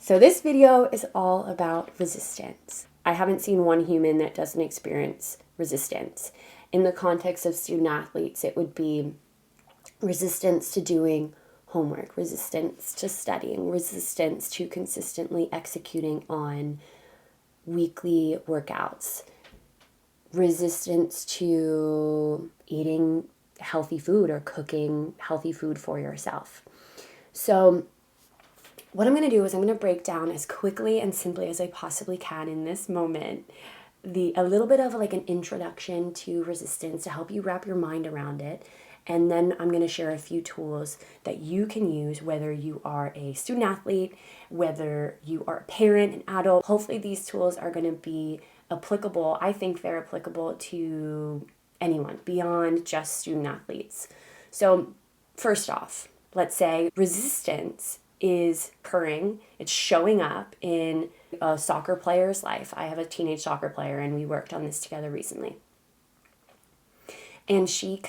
So this video is all about resistance. I haven't seen one human that doesn't experience resistance. In the context of student athletes, it would be resistance to doing homework, resistance to studying, resistance to consistently executing on weekly workouts, resistance to eating healthy food or cooking healthy food for yourself. So what I'm going to do is I'm going to break down as quickly and simply as I possibly can in this moment a little bit of like an introduction to resistance to help you wrap your mind around it. And then I'm going to share a few tools that you can use, whether you are a student athlete, whether you are a parent, an adult. Hopefully these tools are going to be applicable. I think they're applicable to anyone beyond just student athletes. So first off, let's say resistance is occurring, it's showing up in a soccer player's life. I have a teenage soccer player and we worked on this together recently. And she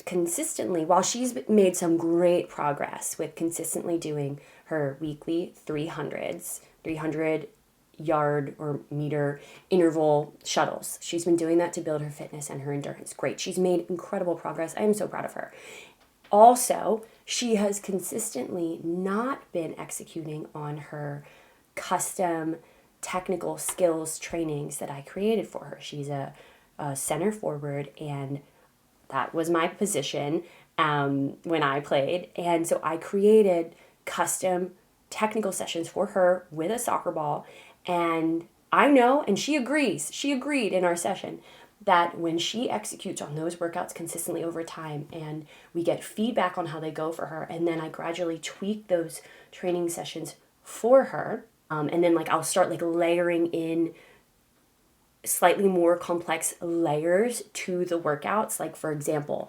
consistently, while she's made some great progress with consistently doing her weekly 300 yard or meter interval shuttles. She's been doing that to build her fitness and her endurance. Great. She's made incredible progress. I am so proud of her. Also, she has consistently not been executing on her custom technical skills trainings that I created for her. She's a center forward, and that was my position when I played. And so I created custom technical sessions for her with a soccer ball. And I know, and she agreed in our session, that when she executes on those workouts consistently over time and we get feedback on how they go for her, and then I gradually tweak those training sessions for her, and then I'll start layering in slightly more complex layers to the workouts. Like, for example,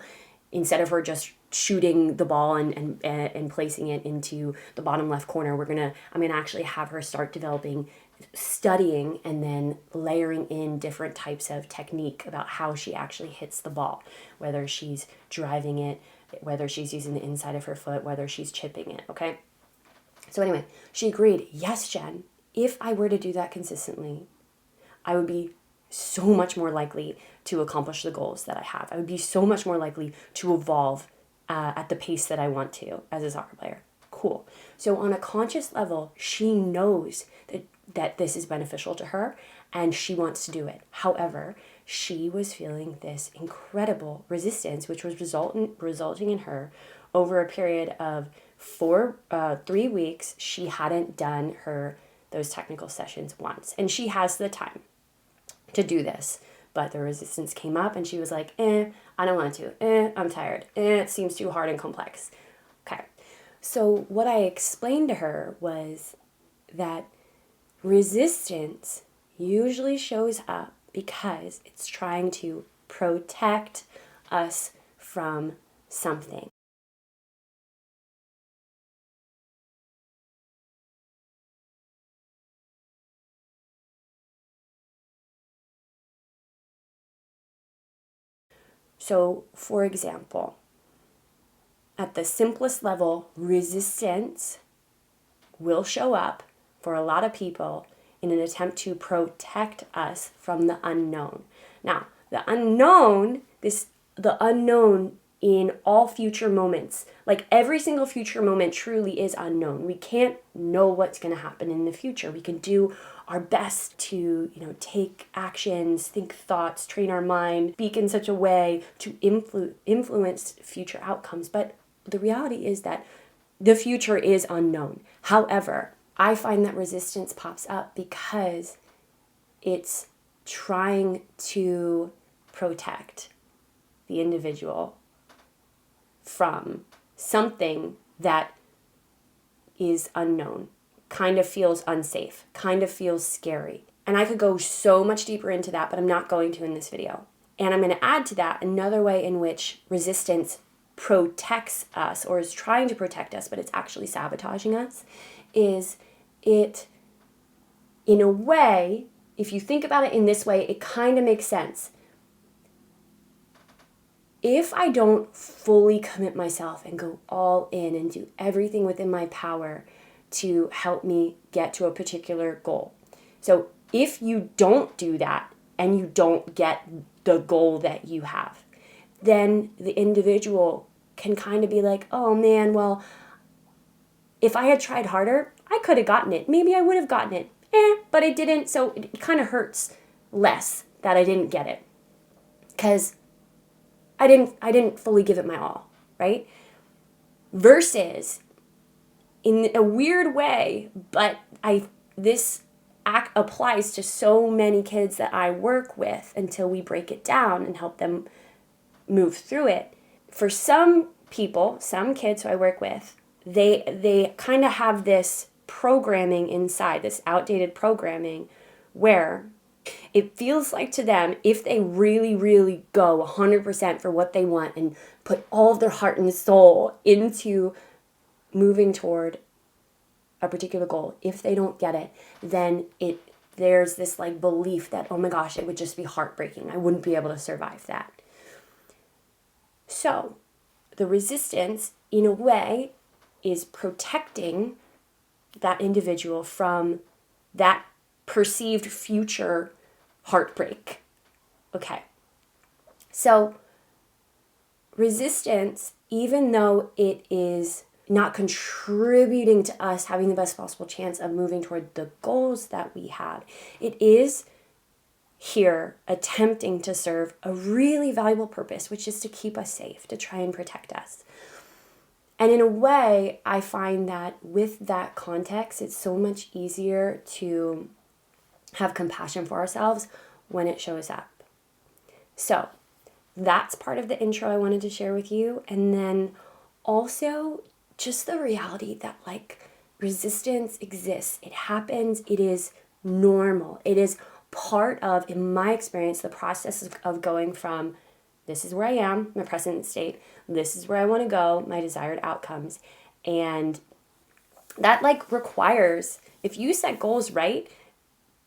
instead of her just shooting the ball and placing it into the bottom left corner, I'm gonna actually have her start developing studying and then layering in different types of technique about how she actually hits the ball, whether she's driving it, whether she's using the inside of her foot, whether she's chipping it. Okay, so anyway, she agreed. Yes, Jen, if I were to do that consistently, I would be so much more likely to accomplish the goals that I have. I would be so much more likely to evolve at the pace that I want to as a soccer player. Cool. So on a conscious level, she knows that this is beneficial to her and she wants to do it. However, she was feeling this incredible resistance, which was resulting in her over a period of 3 weeks. She hadn't done those technical sessions once, and she has the time to do this, but the resistance came up and she was like, I don't want to, I'm tired, it seems too hard and complex. Okay, so what I explained to her was that resistance usually shows up because it's trying to protect us from something. So, for example, at the simplest level, resistance will show up for a lot of people in an attempt to protect us from the unknown. Now, the unknown in all future moments, like every single future moment truly is unknown. We can't know what's going to happen in the future. We can do our best to, take actions, think thoughts, train our mind, speak in such a way to influence future outcomes. But the reality is that the future is unknown. However, I find that resistance pops up because it's trying to protect the individual from something that is unknown, kind of feels unsafe, kind of feels scary. And I could go so much deeper into that, but I'm not going to in this video. And I'm going to add to that another way in which resistance protects us, or is trying to protect us, but it's actually sabotaging us, is it, in a way, if you think about it in this way, it kind of makes sense. If I don't fully commit myself and go all in and do everything within my power to help me get to a particular goal. So if you don't do that and you don't get the goal that you have, then the individual can kind of be like, oh man, well, if I had tried harder, I could have gotten it. Maybe I would have gotten it. But I didn't, so it kind of hurts less that I didn't get it. Because I didn't fully give it my all, right? Versus, in a weird way, but this act applies to so many kids that I work with until we break it down and help them move through it. For some people, some kids who I work with, they kind of have this programming inside, this outdated programming, where it feels like to them, if they really, really go 100% for what they want and put all of their heart and soul into moving toward a particular goal, if they don't get it, then there's this like belief that, oh my gosh, it would just be heartbreaking. I wouldn't be able to survive that. So the resistance, in a way, is protecting that individual from that perceived future heartbreak. Okay. So resistance, even though it is not contributing to us having the best possible chance of moving toward the goals that we had, it is here attempting to serve a really valuable purpose, which is to keep us safe, to try and protect us. And in a way, I find that with that context, it's so much easier to have compassion for ourselves when it shows up. So that's part of the intro I wanted to share with you. And then also just the reality that like resistance exists. It happens. It is normal. It is part of, in my experience, the process of going from this is where I am, my present state, this is where I want to go, my desired outcomes. And that like requires, if you set goals right,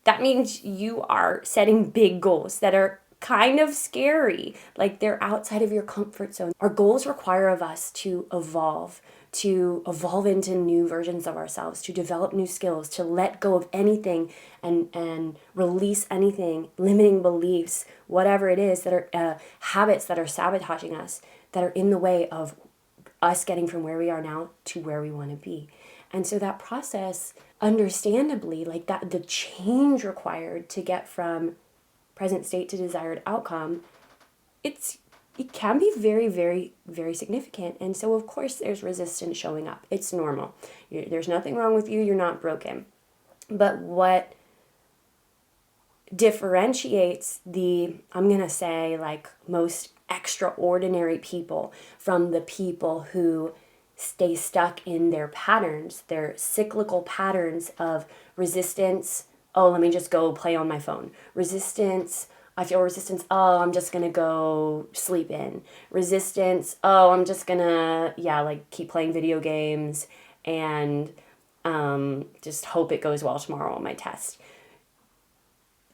that means you are setting big goals that are kind of scary, like they're outside of your comfort zone. Our goals require of us to evolve into new versions of ourselves, to develop new skills, to let go of anything and release anything, limiting beliefs, whatever it is that are habits that are sabotaging us, that are in the way of us getting from where we are now to where we want to be. And so that process, understandably, like that, the change required to get from present state to desired outcome, it can be very, very, very significant. And so, of course, there's resistance showing up. It's normal. There's nothing wrong with you. You're not broken. But what differentiates I'm going to say, like, most extraordinary people from the people who stay stuck in their patterns, their cyclical patterns of resistance. Oh, let me just go play on my phone. Resistance. I feel resistance. Oh, I'm just going to go sleep in. Resistance. Oh, I'm just going to, like keep playing video games and just hope it goes well tomorrow on my test.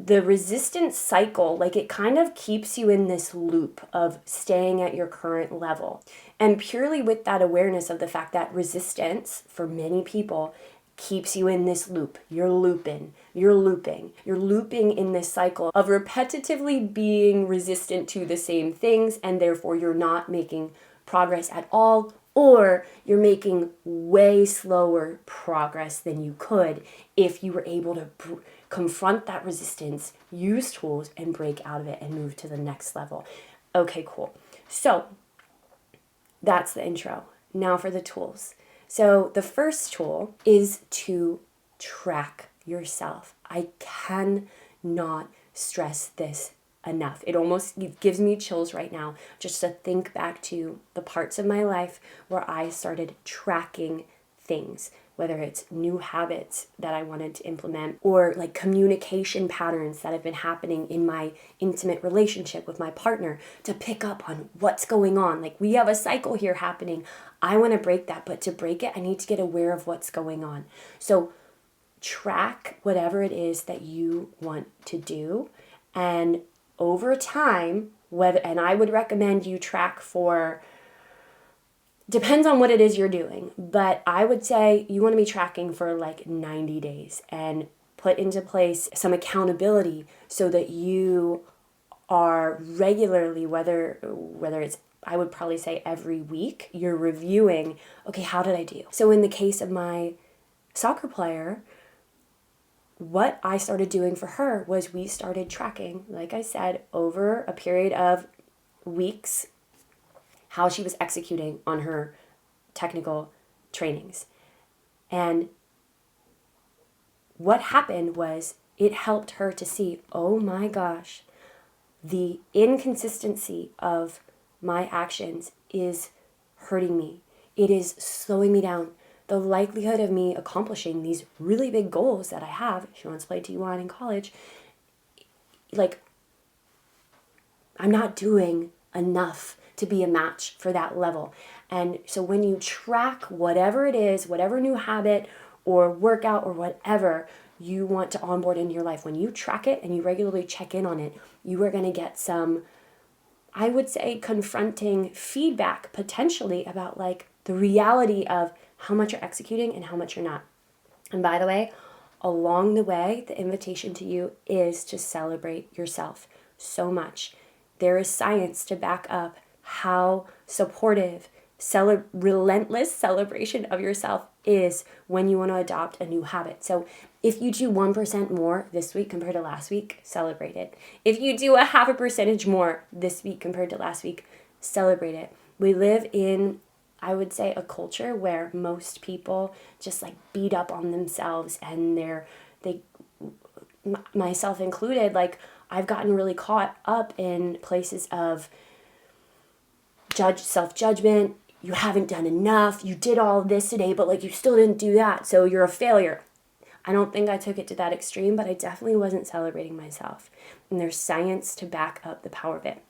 The resistance cycle, like it kind of keeps you in this loop of staying at your current level. And purely with that awareness of the fact that resistance, for many people, keeps you in this loop. You're looping in this cycle of repetitively being resistant to the same things, and therefore you're not making progress at all, or you're making way slower progress than you could if you were able to confront that resistance, use tools, and break out of it and move to the next level. Okay, cool. So that's the intro. Now for the tools. So the first tool is to track yourself. I cannot stress this enough. It gives me chills right now just to think back to the parts of my life where I started tracking things, whether it's new habits that I wanted to implement or like communication patterns that have been happening in my intimate relationship with my partner, to pick up on what's going on. Like, we have a cycle here happening. I want to break that, but to break it, I need to get aware of what's going on. So track whatever it is that you want to do, and over time, and I would recommend you track for Depends on what it is you're doing, but I would say you want to be tracking for like 90 days and put into place some accountability so that you are regularly, whether it's, I would probably say every week, you're reviewing, okay, how did I do? So in the case of my soccer player, what I started doing for her was we started tracking, like I said, over a period of weeks, how she was executing on her technical trainings. And what happened was it helped her to see, oh my gosh, the inconsistency of my actions is hurting me. It is slowing me down. The likelihood of me accomplishing these really big goals that I have, she wants to play T1 in college, like, I'm not doing enough to be a match for that level. And so when you track whatever it is, whatever new habit or workout or whatever you want to onboard into your life, when you track it and you regularly check in on it, you are going to get some, I would say, confronting feedback potentially about like the reality of how much you're executing and how much you're not. And by the way, along the way, the invitation to you is to celebrate yourself so much. There is science to back up how supportive, relentless celebration of yourself is when you want to adopt a new habit. So if you do 1% more this week compared to last week, celebrate it. If you do a 0.5% more this week compared to last week, celebrate it. We live in, I would say, a culture where most people just like beat up on themselves, and they, myself included, like I've gotten really caught up in places of self-judgment. You haven't done enough. You did all this today, but like you still didn't do that, so you're a failure. I don't think I took it to that extreme, but I definitely wasn't celebrating myself. And there's science to back up the power of it.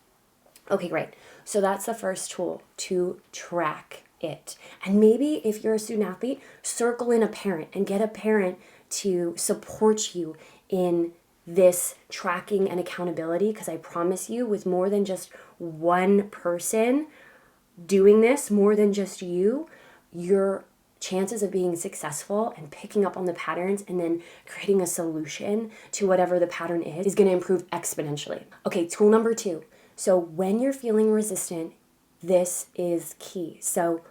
Okay, great. So that's the first tool, to track it. And maybe if you're a student athlete, circle in a parent and get a parent to support you in this tracking and accountability, because I promise you, with more than just one person doing this, more than just you, your chances of being successful and picking up on the patterns and then creating a solution to whatever the pattern is going to improve exponentially. Okay, tool number 2. So when you're feeling resistant, this is key. So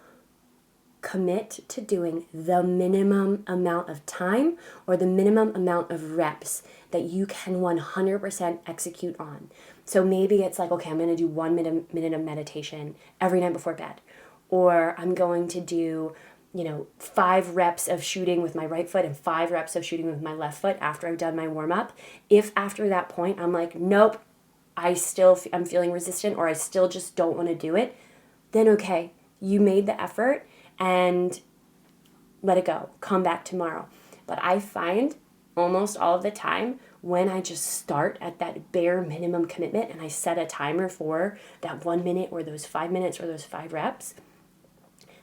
commit to doing the minimum amount of time or the minimum amount of reps that you can 100% execute on. So maybe it's like, okay, I'm going to do 1 minute of meditation every night before bed. Or I'm going to do 5 reps of shooting with my right foot and 5 reps of shooting with my left foot after I've done my warm up. If after that point I'm like, nope, I'm feeling resistant, or I still just don't want to do it, then okay, you made the effort and let it go. Come back tomorrow. But I find almost all of the time when I just start at that bare minimum commitment and I set a timer for that 1 minute or those 5 minutes or those 5 reps,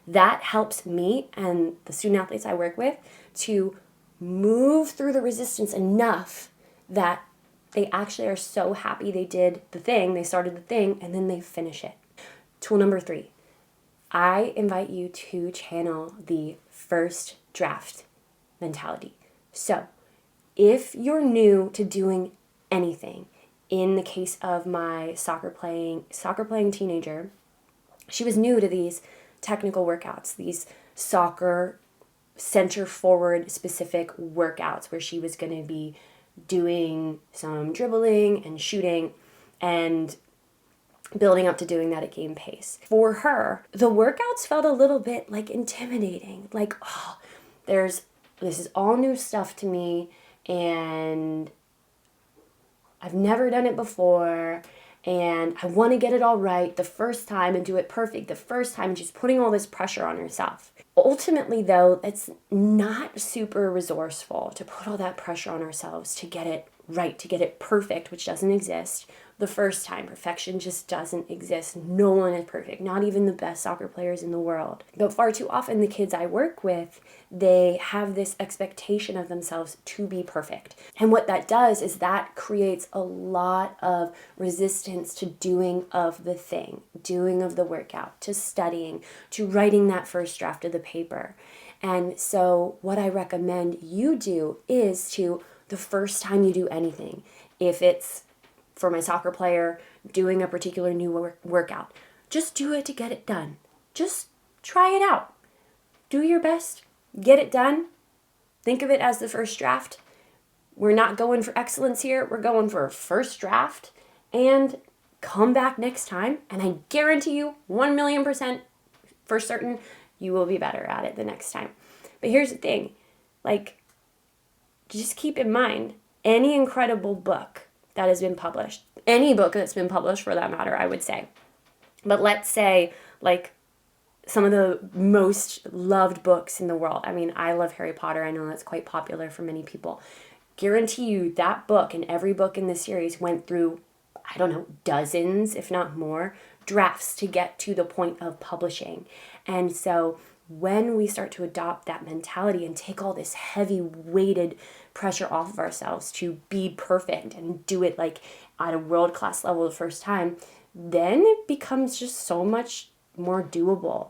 that helps me and the student athletes I work with to move through the resistance enough that they actually are so happy they did the thing, they started the thing, and then they finish it. Tool number 3, I invite you to channel the first draft mentality. So if you're new to doing anything, in the case of my soccer playing teenager, she was new to these technical workouts, these soccer center forward specific workouts where she was going to be doing some dribbling and shooting and building up to doing that at game pace. For her, the workouts felt a little bit like intimidating. Like, oh, this is all new stuff to me and I've never done it before and I want to get it all right the first time and do it perfect the first time, and she's putting all this pressure on herself. Ultimately, though, it's not super resourceful to put all that pressure on ourselves to get it right, to get it perfect, which doesn't exist the first time. Perfection just doesn't exist. No one is perfect, not even the best soccer players in the world. But far too often, the kids I work with, they have this expectation of themselves to be perfect. And what that does is that creates a lot of resistance to doing of the thing, doing of the workout, to studying, to writing that first draft of the paper. And so what I recommend you do is to, the first time you do anything, if it's for my soccer player, doing a particular new workout, just do it to get it done. Just try it out. Do your best. Get it done. Think of it as the first draft. We're not going for excellence here. We're going for a first draft. And come back next time, and I guarantee you 1,000,000% for certain you will be better at it the next time. But here's the thing. Like, just keep in mind, any incredible book that has been published, any book that's been published for that matter, I would say. But let's say, like, some of the most loved books in the world. I mean, I love Harry Potter. I know that's quite popular for many people. Guarantee you that book and every book in the series went through, I don't know, dozens, if not more, drafts to get to the point of publishing. And so when we start to adopt that mentality and take all this heavy weighted pressure off of ourselves to be perfect and do it like at a world-class level the first time, then it becomes just so much more doable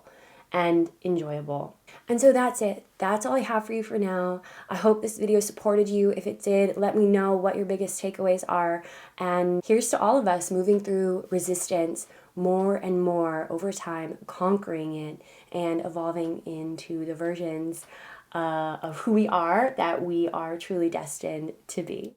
and enjoyable. And so that's it. That's all I have for you for now. I hope this video supported you. If it did, let me know what your biggest takeaways are. And here's to all of us moving through resistance more and more over time, conquering it and evolving into the versions of who we are that we are truly destined to be.